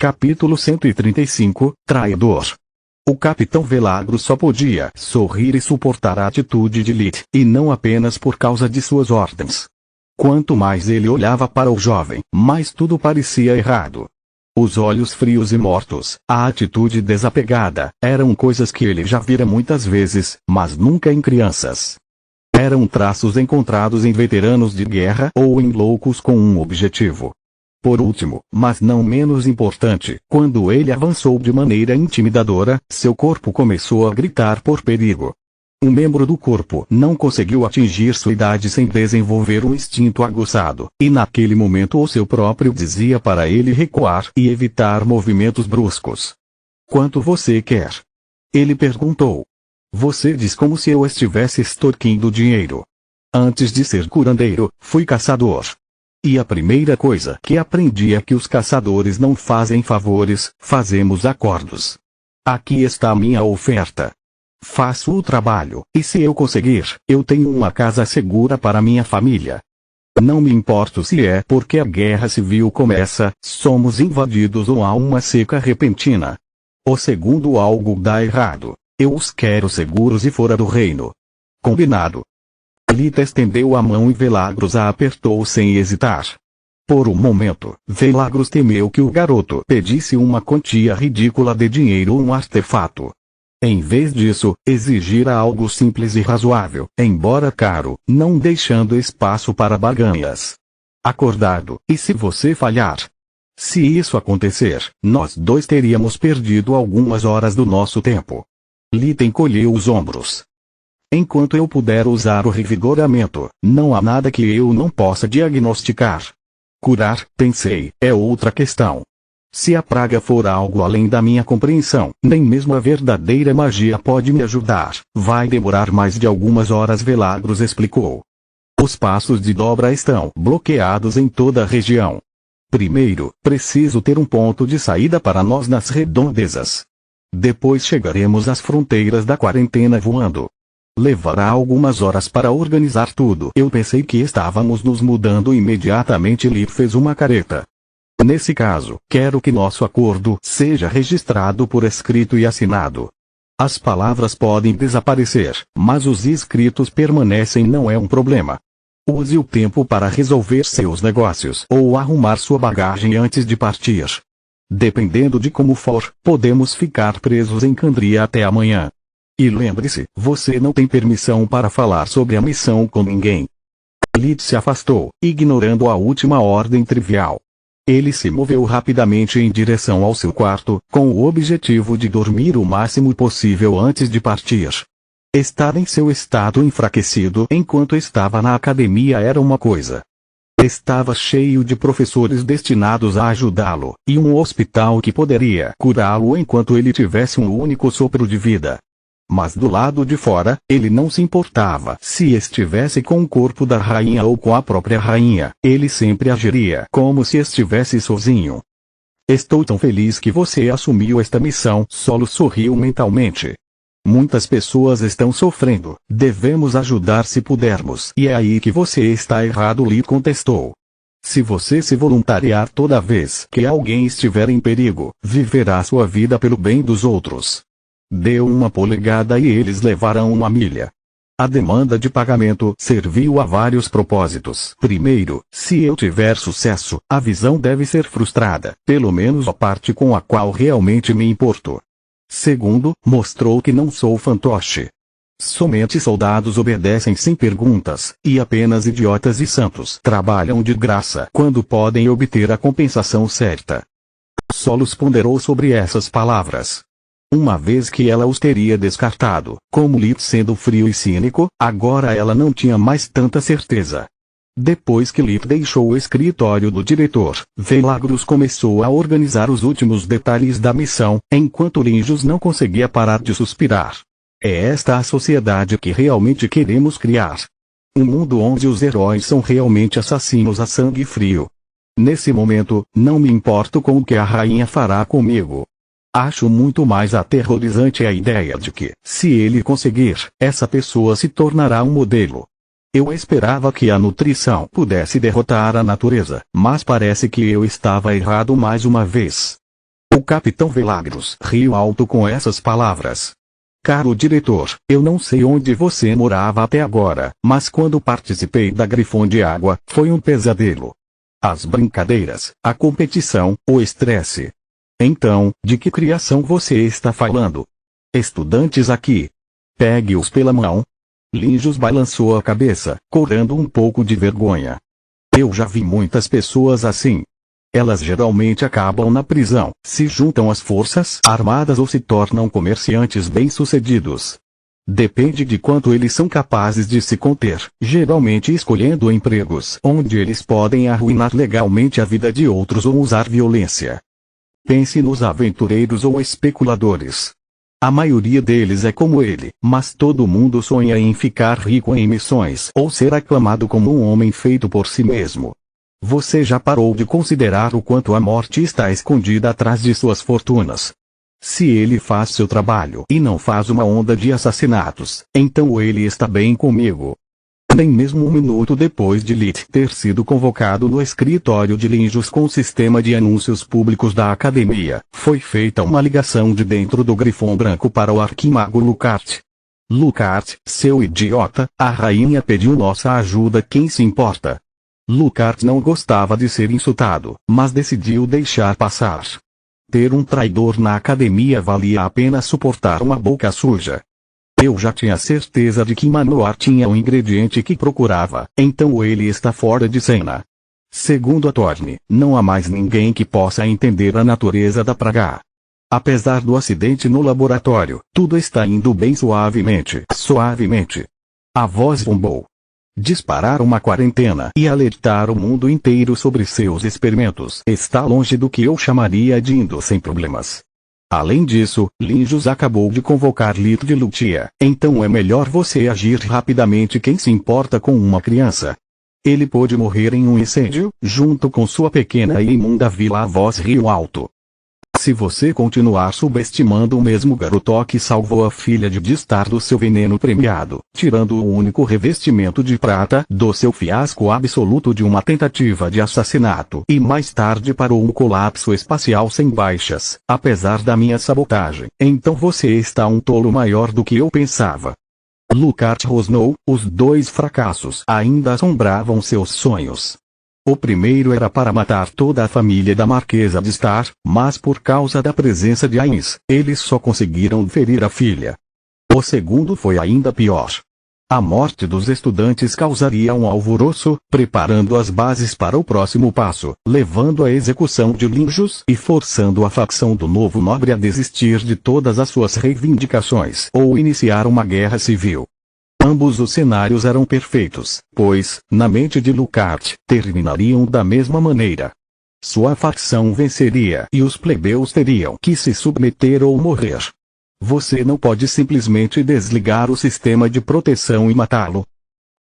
Capítulo 135, Traidor. O Capitão Velagro só podia sorrir e suportar a atitude de Lit, e não apenas por causa de suas ordens. Quanto mais ele olhava para o jovem, mais tudo parecia errado. Os olhos frios e mortos, a atitude desapegada, eram coisas que ele já vira muitas vezes, mas nunca em crianças. Eram traços encontrados em veteranos de guerra ou em loucos com um objetivo. Por último, mas não menos importante, quando ele avançou de maneira intimidadora, seu corpo começou a gritar por perigo. Um membro do corpo não conseguiu atingir sua idade sem desenvolver um instinto aguçado, e naquele momento o seu próprio dizia para ele recuar e evitar movimentos bruscos. "Quanto você quer?" ele perguntou. "Você diz como se eu estivesse extorquindo dinheiro. Antes de ser curandeiro, fui caçador. E a primeira coisa que aprendi é que os caçadores não fazem favores, fazemos acordos. Aqui está a minha oferta. Faço o trabalho, e se eu conseguir, eu tenho uma casa segura para minha família. Não me importo se é porque a guerra civil começa, somos invadidos ou há uma seca repentina. O segundo algo dá errado, eu os quero seguros e fora do reino. Combinado?" Lita estendeu a mão e Velagros a apertou sem hesitar. Por um momento, Velagros temeu que o garoto pedisse uma quantia ridícula de dinheiro ou um artefato. Em vez disso, exigira algo simples e razoável, embora caro, não deixando espaço para barganhas. "Acordado, e se você falhar? Se isso acontecer, nós dois teríamos perdido algumas horas do nosso tempo." Lita encolheu os ombros. "Enquanto eu puder usar o revigoramento, não há nada que eu não possa diagnosticar. Curar, pensei, é outra questão. Se a praga for algo além da minha compreensão, nem mesmo a verdadeira magia pode me ajudar. Vai demorar mais de algumas horas", Velagros explicou. "Os passos de dobra estão bloqueados em toda a região. Primeiro, preciso ter um ponto de saída para nós nas redondezas. Depois chegaremos às fronteiras da quarentena voando. Levará algumas horas para organizar tudo." Eu pensei que estávamos nos mudando imediatamente. Lee fez uma careta. "Nesse caso, quero que nosso acordo seja registrado por escrito e assinado. As palavras podem desaparecer, mas os escritos permanecem. Não é um problema. Use o tempo para resolver seus negócios ou arrumar sua bagagem antes de partir. Dependendo de como for, podemos ficar presos em Candria até amanhã. E lembre-se, você não tem permissão para falar sobre a missão com ninguém." Lit se afastou, ignorando a última ordem trivial. Ele se moveu rapidamente em direção ao seu quarto, com o objetivo de dormir o máximo possível antes de partir. Estar em seu estado enfraquecido enquanto estava na academia era uma coisa. Estava cheio de professores destinados a ajudá-lo, e um hospital que poderia curá-lo enquanto ele tivesse um único sopro de vida. Mas do lado de fora, ele não se importava se estivesse com o corpo da rainha ou com a própria rainha, ele sempre agiria como se estivesse sozinho. "Estou tão feliz que você assumiu esta missão", Solo sorriu mentalmente. "Muitas pessoas estão sofrendo, devemos ajudar se pudermos." "E é aí que você está errado", Lee contestou. "Se você se voluntariar toda vez que alguém estiver em perigo, viverá sua vida pelo bem dos outros. Deu uma polegada e eles levarão uma milha." A demanda de pagamento serviu a vários propósitos. Primeiro, se eu tiver sucesso, a visão deve ser frustrada, pelo menos a parte com a qual realmente me importo. Segundo, mostrou que não sou fantoche. Somente soldados obedecem sem perguntas, e apenas idiotas e santos trabalham de graça quando podem obter a compensação certa. Solos ponderou sobre essas palavras. Uma vez que ela os teria descartado, como Lit sendo frio e cínico, agora ela não tinha mais tanta certeza. Depois que Lit deixou o escritório do diretor, Velagros começou a organizar os últimos detalhes da missão, enquanto Linjus não conseguia parar de suspirar. "É esta a sociedade que realmente queremos criar. Um mundo onde os heróis são realmente assassinos a sangue frio. Nesse momento, não me importo com o que a rainha fará comigo. Acho muito mais aterrorizante a ideia de que, se ele conseguir, essa pessoa se tornará um modelo. Eu esperava que a nutrição pudesse derrotar a natureza, mas parece que eu estava errado mais uma vez. capitão Velagros riu alto com essas palavras. Caro diretor, eu não sei onde você morava até agora, mas quando participei da Grifão de Água, foi um pesadelo. As brincadeiras, a competição, o estresse. Então, de que criação você está falando? Estudantes aqui. Pegue-os pela mão. Linjos balançou a cabeça, corando um pouco de vergonha. Eu já vi muitas pessoas assim. Elas geralmente acabam na prisão, se juntam às forças armadas ou se tornam comerciantes bem-sucedidos. Depende de quanto eles são capazes de se conter, geralmente escolhendo empregos onde eles podem arruinar legalmente a vida de outros ou usar violência. Pense nos aventureiros ou especuladores. A maioria deles é como ele, mas todo mundo sonha em ficar rico em missões ou ser aclamado como um homem feito por si mesmo. Você já parou de considerar o quanto a morte está escondida atrás de suas fortunas? Se ele faz seu trabalho e não faz uma onda de assassinatos, então ele está bem comigo. Nem mesmo um minuto depois de Lit ter sido convocado no escritório de Linjos com o sistema de anúncios públicos da academia, foi feita uma ligação de dentro do Grifão Branco para o arquimago Lucart. Lucart, seu idiota, a rainha pediu nossa ajuda, quem se importa? Lucart não gostava de ser insultado, mas decidiu deixar passar. Ter um traidor na academia valia a pena suportar uma boca suja. Eu já tinha certeza de que Manoar tinha o ingrediente que procurava, então ele está fora de cena. Segundo a Thorne, não há mais ninguém que possa entender a natureza da praga. Apesar do acidente no laboratório, tudo está indo bem suavemente. Suavemente. A voz bombou. Disparar uma quarentena e alertar o mundo inteiro sobre seus experimentos está longe do que eu chamaria de indo sem problemas. Além disso, Linjos acabou de convocar Lito de Lutia, então é melhor você agir rapidamente. Quem se importa com uma criança? Ele pôde morrer em um incêndio, junto com sua pequena e imunda vila. A voz riu alto. Se você continuar subestimando o mesmo garoto que salvou a filha de estar do seu veneno premiado, tirando o único revestimento de prata do seu fiasco absoluto de uma tentativa de assassinato e mais tarde parou um colapso espacial sem baixas, apesar da minha sabotagem, então você está um tolo maior do que eu pensava. Lucart rosnou, os dois fracassos ainda assombravam seus sonhos. O primeiro era para matar toda a família da Marquesa de Star, mas por causa da presença de Ains, eles só conseguiram ferir a filha. O segundo foi ainda pior. A morte dos estudantes causaria um alvoroço, preparando as bases para o próximo passo, levando à execução de Linjos e forçando a facção do novo nobre a desistir de todas as suas reivindicações ou iniciar uma guerra civil. Ambos os cenários eram perfeitos, pois, na mente de Lucart, terminariam da mesma maneira. Sua facção venceria e os plebeus teriam que se submeter ou morrer. Você não pode simplesmente desligar o sistema de proteção e matá-lo.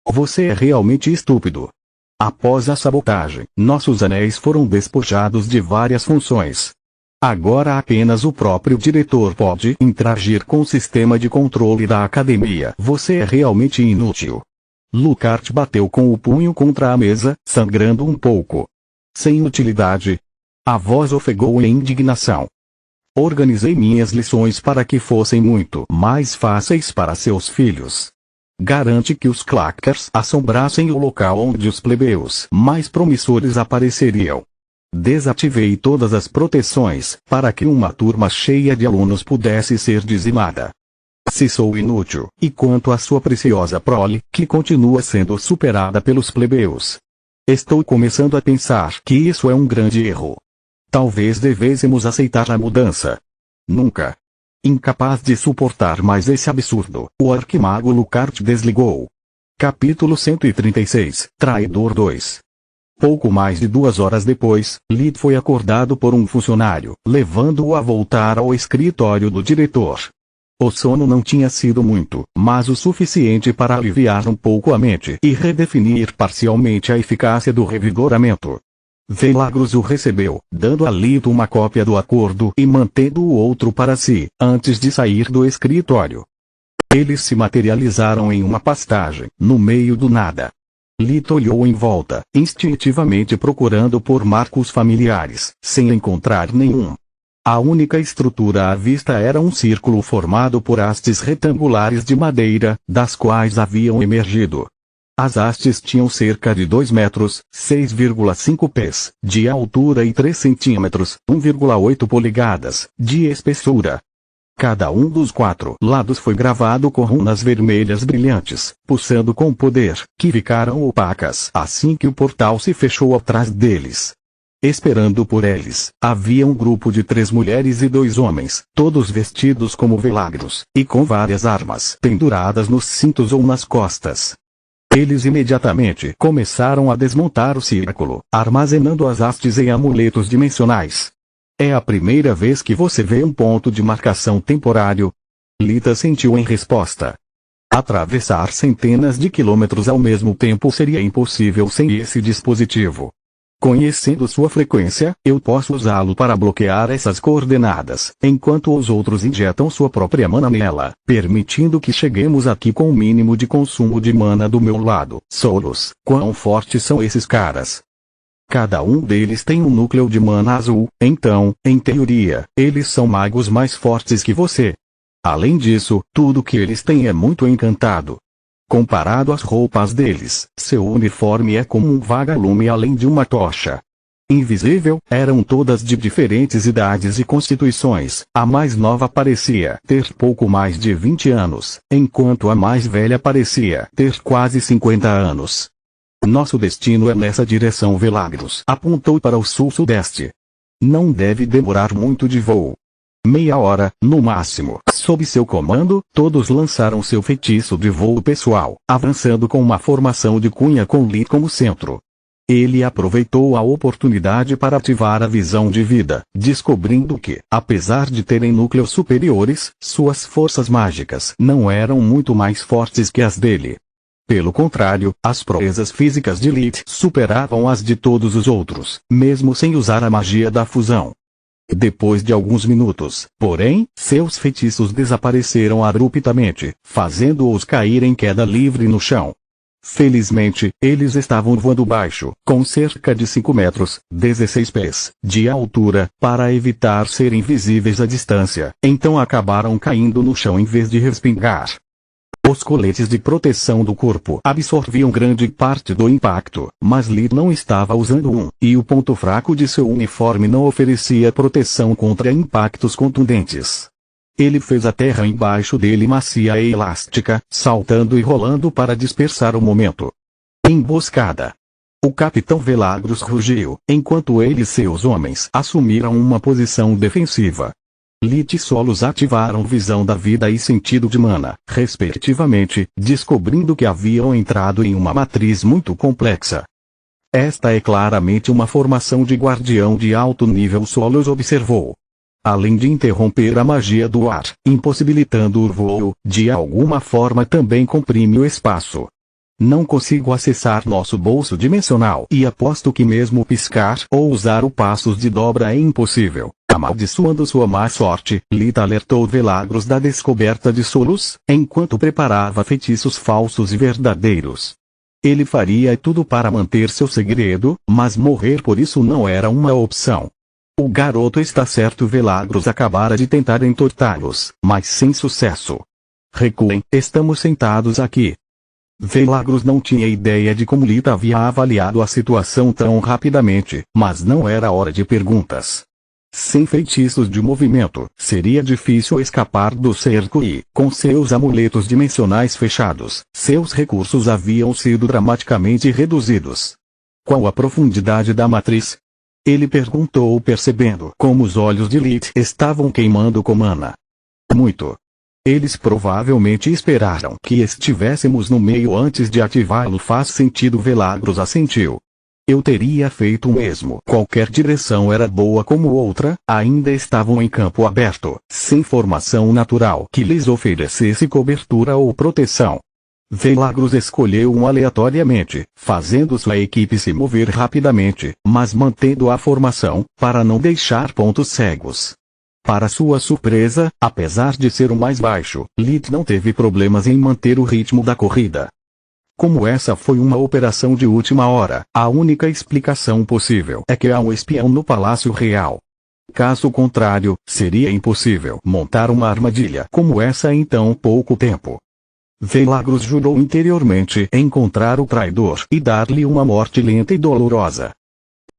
Você é realmente estúpido. Após a sabotagem, nossos anéis foram despojados de várias funções. Agora apenas o próprio diretor pode interagir com o sistema de controle da academia. Você é realmente inútil. Lucart bateu com o punho contra a mesa, sangrando um pouco. Sem utilidade. A voz ofegou em indignação. Organizei minhas lições para que fossem muito mais fáceis para seus filhos. Garante que os clackers assombrassem o local onde os plebeus mais promissores apareceriam. Desativei todas as proteções, para que uma turma cheia de alunos pudesse ser dizimada. Se sou inútil, e quanto à sua preciosa prole, que continua sendo superada pelos plebeus? Estou começando a pensar que isso é um grande erro. Talvez devêssemos aceitar a mudança. Nunca. Incapaz de suportar mais esse absurdo, o arquimago Lucart desligou. Capítulo 136, Traidor 2. Pouco mais de 2 horas depois, Lit foi acordado por um funcionário, levando-o a voltar ao escritório do diretor. O sono não tinha sido muito, mas o suficiente para aliviar um pouco a mente e redefinir parcialmente a eficácia do revigoramento. Velagros o recebeu, dando a Lit uma cópia do acordo e mantendo o outro para si, antes de sair do escritório. Eles se materializaram em uma pastagem, no meio do nada. Lit olhou em volta, instintivamente procurando por marcos familiares, sem encontrar nenhum. A única estrutura à vista era um círculo formado por hastes retangulares de madeira, das quais haviam emergido. As hastes tinham cerca de 2 metros, 6,5 pés, de altura e 3 centímetros, 1,8 polegadas, de espessura. Cada um dos 4 lados foi gravado com runas vermelhas brilhantes, pulsando com poder, que ficaram opacas assim que o portal se fechou atrás deles. Esperando por eles, havia um grupo de 3 mulheres e 2 homens, todos vestidos como velagros, e com várias armas penduradas nos cintos ou nas costas. Eles imediatamente começaram a desmontar o círculo, armazenando as hastes em amuletos dimensionais. É a primeira vez que você vê um ponto de marcação temporário? Lita sentiu em resposta. Atravessar centenas de quilômetros ao mesmo tempo seria impossível sem esse dispositivo. Conhecendo sua frequência, eu posso usá-lo para bloquear essas coordenadas, enquanto os outros injetam sua própria mana nela, permitindo que cheguemos aqui com o mínimo de consumo de mana do meu lado. Solos, quão fortes são esses caras? Cada um deles tem um núcleo de mana azul, então, em teoria, eles são magos mais fortes que você. Além disso, tudo que eles têm é muito encantado. Comparado às roupas deles, seu uniforme é como um vagalume além de uma tocha. Invisível, eram todas de diferentes idades e constituições. A mais nova parecia ter pouco mais de 20 anos, enquanto a mais velha parecia ter quase 50 anos. Nosso destino é nessa direção, Velagros apontou para o sul-sudeste. Não deve demorar muito de voo. Meia hora, no máximo. Sob seu comando, todos lançaram seu feitiço de voo pessoal, avançando com uma formação de cunha com Lee como centro. Ele aproveitou a oportunidade para ativar a visão de vida, descobrindo que, apesar de terem núcleos superiores, suas forças mágicas não eram muito mais fortes que as dele. Pelo contrário, as proezas físicas de Lee superavam as de todos os outros, mesmo sem usar a magia da fusão. Depois de alguns minutos, porém, seus feitiços desapareceram abruptamente, fazendo-os cair em queda livre no chão. Felizmente, eles estavam voando baixo, com cerca de 5 metros, 16 pés, de altura, para evitar serem visíveis à distância, então acabaram caindo no chão em vez de respingar. Os coletes de proteção do corpo absorviam grande parte do impacto, mas Lee não estava usando um, e o ponto fraco de seu uniforme não oferecia proteção contra impactos contundentes. Ele fez a terra embaixo dele macia e elástica, saltando e rolando para dispersar o momento. Emboscada. O capitão Velagros rugiu, enquanto ele e seus homens assumiram uma posição defensiva. Lit e Solos ativaram visão da vida e sentido de mana, respectivamente, descobrindo que haviam entrado em uma matriz muito complexa. Esta é claramente uma formação de guardião de alto nível, Solos observou. Além de interromper a magia do ar, impossibilitando o voo, de alguma forma também comprime o espaço. Não consigo acessar nosso bolso dimensional e aposto que mesmo piscar ou usar o passos de dobra é impossível. Amaldiçoando sua má sorte, Lita alertou Velagros da descoberta de Solos, enquanto preparava feitiços falsos e verdadeiros. Ele faria tudo para manter seu segredo, mas morrer por isso não era uma opção. O garoto está certo, Velagros acabara de tentar entortá-los, mas sem sucesso. Recuem, estamos sentados aqui. Velagros não tinha ideia de como Lita havia avaliado a situação tão rapidamente, mas não era hora de perguntas. Sem feitiços de movimento, seria difícil escapar do cerco e, com seus amuletos dimensionais fechados, seus recursos haviam sido dramaticamente reduzidos. Qual a profundidade da matriz? Ele perguntou, percebendo como os olhos de Lit estavam queimando com mana. Muito. Eles provavelmente esperaram que estivéssemos no meio antes de ativá-lo. Faz sentido, Velagros assentiu. Eu teria feito o mesmo. Qualquer direção era boa como outra, ainda estavam em campo aberto, sem formação natural que lhes oferecesse cobertura ou proteção. Velagros escolheu um aleatoriamente, fazendo sua equipe se mover rapidamente, mas mantendo a formação, para não deixar pontos cegos. Para sua surpresa, apesar de ser o mais baixo, Lit não teve problemas em manter o ritmo da corrida. Como essa foi uma operação de última hora, a única explicação possível é que há um espião no Palácio Real. Caso contrário, seria impossível montar uma armadilha como essa em tão pouco tempo. Velagros jurou interiormente encontrar o traidor e dar-lhe uma morte lenta e dolorosa.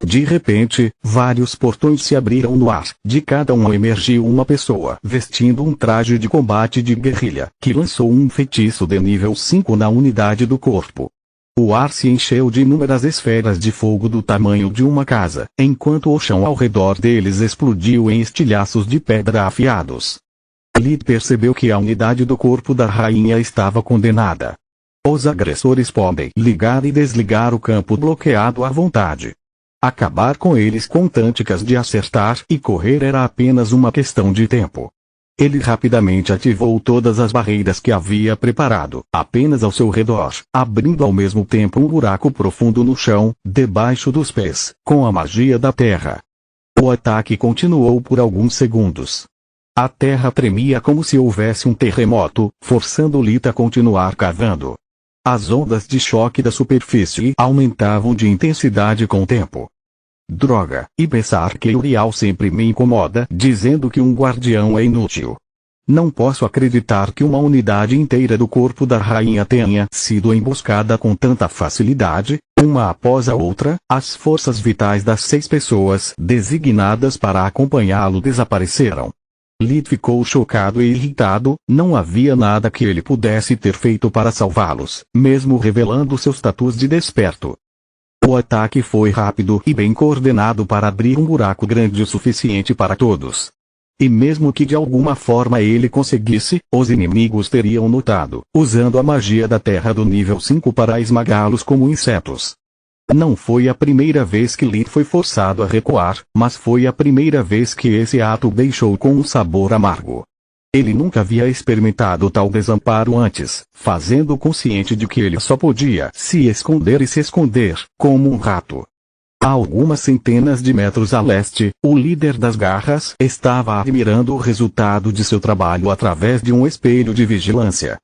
De repente, vários portões se abriram no ar. De cada um emergiu uma pessoa vestindo um traje de combate de guerrilha, que lançou um feitiço de nível 5 na unidade do corpo. O ar se encheu de inúmeras esferas de fogo do tamanho de uma casa, enquanto o chão ao redor deles explodiu em estilhaços de pedra afiados. Lid percebeu que a unidade do corpo da rainha estava condenada. Os agressores podem ligar e desligar o campo bloqueado à vontade. Acabar com eles com táticas de acertar e correr era apenas uma questão de tempo. Ele rapidamente ativou todas as barreiras que havia preparado, apenas ao seu redor, abrindo ao mesmo tempo um buraco profundo no chão, debaixo dos pés, com a magia da terra. O ataque continuou por alguns segundos. A terra tremia como se houvesse um terremoto, forçando Lid a continuar cavando. As ondas de choque da superfície aumentavam de intensidade com o tempo. Droga, e pensar que Uriel sempre me incomoda dizendo que um guardião é inútil. Não posso acreditar que uma unidade inteira do corpo da rainha tenha sido emboscada com tanta facilidade, uma após a outra. As forças vitais das 6 pessoas designadas para acompanhá-lo desapareceram. Lid ficou chocado e irritado, não havia nada que ele pudesse ter feito para salvá-los, mesmo revelando seus tatus de desperto. O ataque foi rápido e bem coordenado para abrir um buraco grande o suficiente para todos. E mesmo que de alguma forma ele conseguisse, os inimigos teriam notado, usando a magia da terra do nível 5 para esmagá-los como insetos. Não foi a primeira vez que Lid foi forçado a recuar, mas foi a primeira vez que esse ato deixou com um sabor amargo. Ele nunca havia experimentado tal desamparo antes, fazendo consciente de que ele só podia se esconder, como um rato. A algumas centenas de metros a leste, o líder das garras estava admirando o resultado de seu trabalho através de um espelho de vigilância.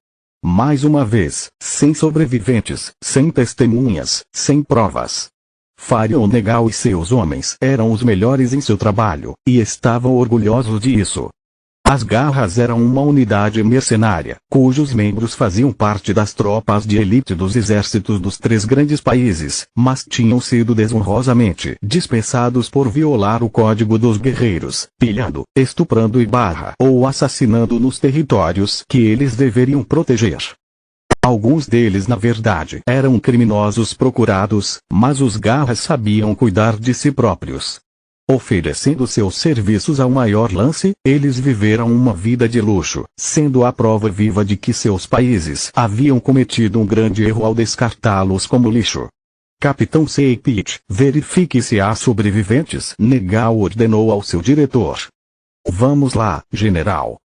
Mais uma vez, sem sobreviventes, sem testemunhas, sem provas. Farion Negal e seus homens eram os melhores em seu trabalho, e estavam orgulhosos disso. As garras eram uma unidade mercenária, cujos membros faziam parte das tropas de elite dos exércitos dos 3 grandes países, mas tinham sido desonrosamente dispensados por violar o código dos guerreiros, pilhando, estuprando ou assassinando nos territórios que eles deveriam proteger. Alguns deles na verdade eram criminosos procurados, mas os garras sabiam cuidar de si próprios. Oferecendo seus serviços ao maior lance, eles viveram uma vida de luxo, sendo a prova viva de que seus países haviam cometido um grande erro ao descartá-los como lixo. Capitão Seipit, verifique se há sobreviventes, Negal ordenou ao seu diretor. Vamos lá, general.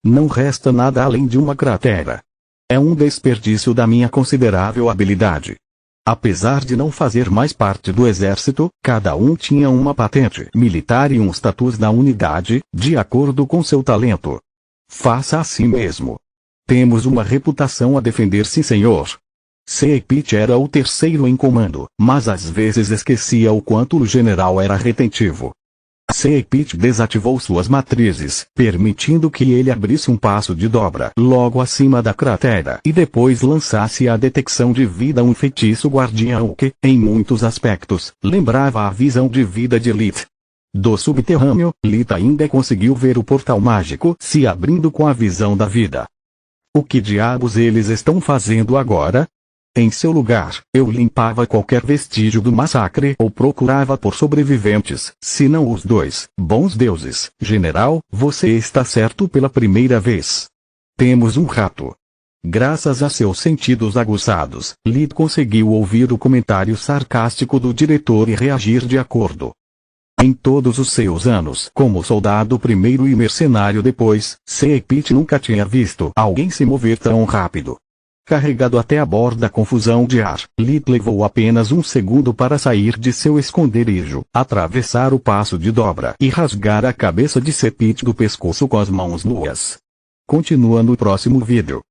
Não resta nada além de uma cratera. É um desperdício da minha considerável habilidade. Apesar de não fazer mais parte do exército, cada um tinha uma patente militar e um status na unidade, de acordo com seu talento. Faça assim mesmo. Temos uma reputação a defender, sim senhor. Seipit era o terceiro em comando, mas às vezes esquecia o quanto o general era retentivo. Seipit desativou suas matrizes, permitindo que ele abrisse um passo de dobra logo acima da cratera e depois lançasse a detecção de vida, um feitiço guardião que, em muitos aspectos, lembrava a visão de vida de Lid. Do subterrâneo, Lid ainda conseguiu ver o portal mágico se abrindo com a visão da vida. O que diabos eles estão fazendo agora? Em seu lugar, eu limpava qualquer vestígio do massacre ou procurava por sobreviventes, se não os 2. Bons deuses, general, você está certo pela primeira vez. Temos um rato. Graças a seus sentidos aguçados, Lid conseguiu ouvir o comentário sarcástico do diretor e reagir de acordo. Em todos os seus anos como soldado primeiro e mercenário depois, Seipit nunca tinha visto alguém se mover tão rápido. Carregado até a borda da confusão de ar, Lid levou apenas um segundo para sair de seu esconderijo, atravessar o passo de dobra e rasgar a cabeça de Seipit do pescoço com as mãos nuas. Continua no próximo vídeo.